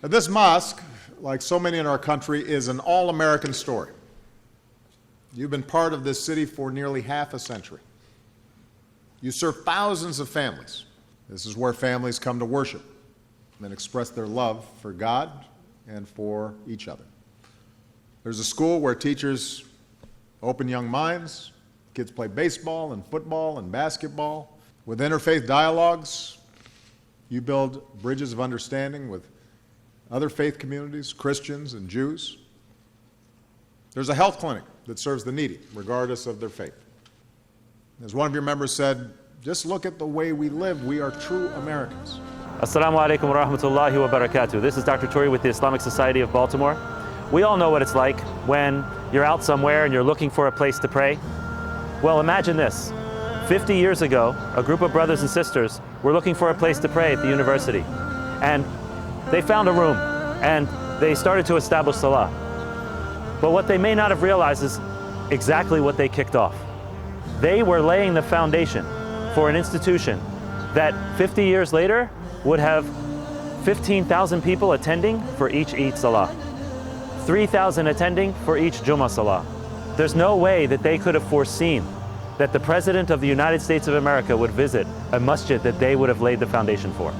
This mosque, like so many in our country, is an all-American story. You've been part of this city for nearly half a century. You serve thousands of families. This is where families come to worship and express their love for God and for each other. There's a school where teachers open young minds, kids play baseball and football and basketball. With interfaith dialogues, you build bridges of understanding with other faith communities, Christians and Jews. There's a health clinic that serves the needy, regardless of their faith. As one of your members said, just look at the way we live. We are true Americans. Assalamu alaikum wa rahmatullahi wa barakatuh. This is Dr. Turi with the Islamic Society of Baltimore. We all know what it's like when you're out somewhere and you're looking for a place to pray. Well, imagine this. 50 years ago, a group of brothers and sisters were looking for a place to pray at the university. And they found a room and they started to establish salah. But what they may not have realized is exactly what they kicked off. They were laying the foundation for an institution that 50 years later would have 15,000 people attending for each Eid Salah, 3,000 attending for each Jummah Salah. There's no way that they could have foreseen that the President of the United States of America would visit a masjid that they would have laid the foundation for.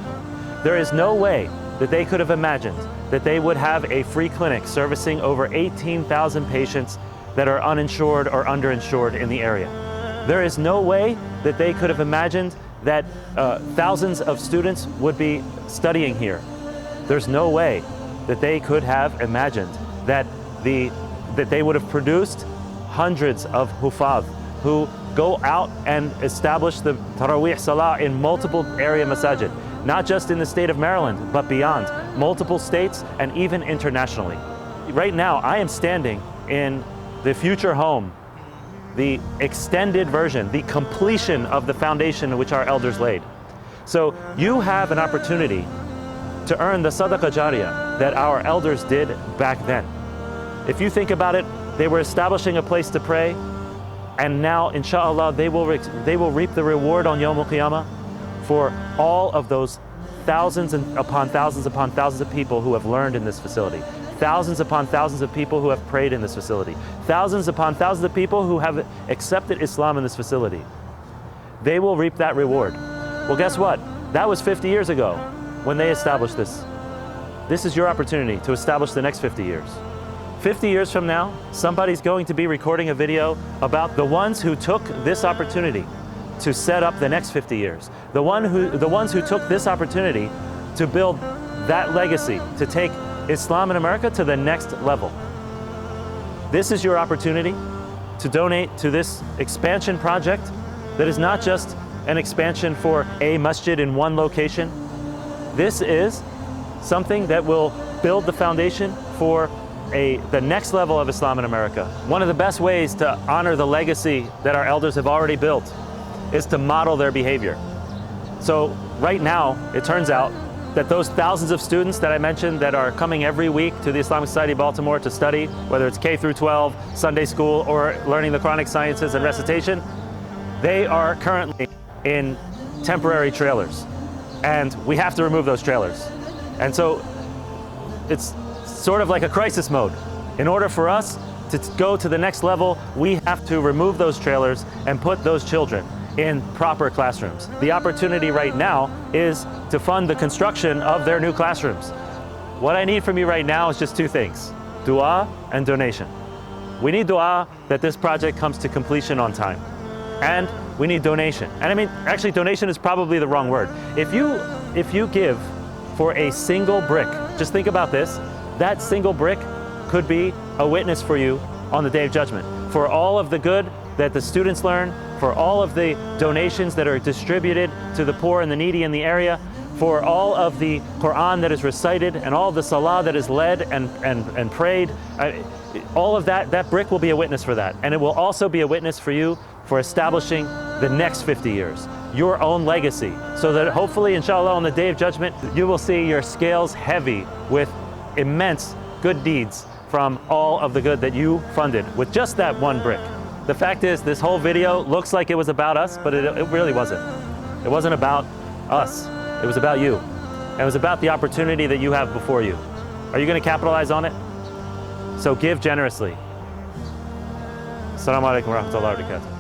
There is no way that they could have imagined that they would have a free clinic servicing over 18,000 patients that are uninsured or underinsured in the area. There is no way that they could have imagined that thousands of students would be studying here. There's no way that they could have imagined that they would have produced hundreds of hufaz who go out and establish the Taraweeh Salah in multiple area masajid, not just in the state of Maryland, but beyond, multiple states and even internationally. Right now, I am standing in the future home, the extended version, the completion of the foundation which our elders laid. So you have an opportunity to earn the sadaqah jariyah that our elders did back then. If you think about it, they were establishing a place to pray, and now, inshallah, they will reap the reward on Yawm al-Qiyamah for all of those thousands upon thousands of people who have learned in this facility. Thousands upon thousands of people who have prayed in this facility. Thousands upon thousands of people who have accepted Islam in this facility. They will reap that reward. Well, guess what? That was 50 years ago when they established this. This is your opportunity to establish the next 50 years. 50 years from now, somebody's going to be recording a video about the ones who took this opportunity to set up the next 50 years. The ones who took this opportunity to build that legacy, to take Islam in America to the next level. This is your opportunity to donate to this expansion project that is not just an expansion for a masjid in one location. This is something that will build the foundation for the next level of Islam in America. One of the best ways to honor the legacy that our elders have already built is to model their behavior. So right now, it turns out that those thousands of students that I mentioned that are coming every week to the Islamic Society of Baltimore to study, whether it's K through 12, Sunday school, or learning the Quranic sciences and recitation, they are currently in temporary trailers. And we have to remove those trailers. And so it's sort of like a crisis mode. In order for us to go to the next level, we have to remove those trailers and put those children in proper classrooms. The opportunity right now is to fund the construction of their new classrooms. What I need from you right now is just two things: dua and donation. We need dua that this project comes to completion on time. And we need donation. And I mean, actually donation is probably the wrong word. If you give for a single brick, just think about this, that single brick could be a witness for you on the Day of Judgment. For all of the good that the students learn, for all of the donations that are distributed to the poor and the needy in the area, for all of the Quran that is recited and all of the salah that is led and prayed, all of that brick will be a witness for that. And it will also be a witness for you for establishing the next 50 years, your own legacy, so that hopefully, inshallah, on the Day of Judgment, you will see your scales heavy with immense good deeds from all of the good that you funded with just that one brick. The fact is, this whole video looks like it was about us, but it really wasn't. It wasn't about us. It was about you. and it was about the opportunity that you have before you. Are you going to capitalize on it? So give generously. Assalamu alaikum wa rahmatullahi wa barakatuh.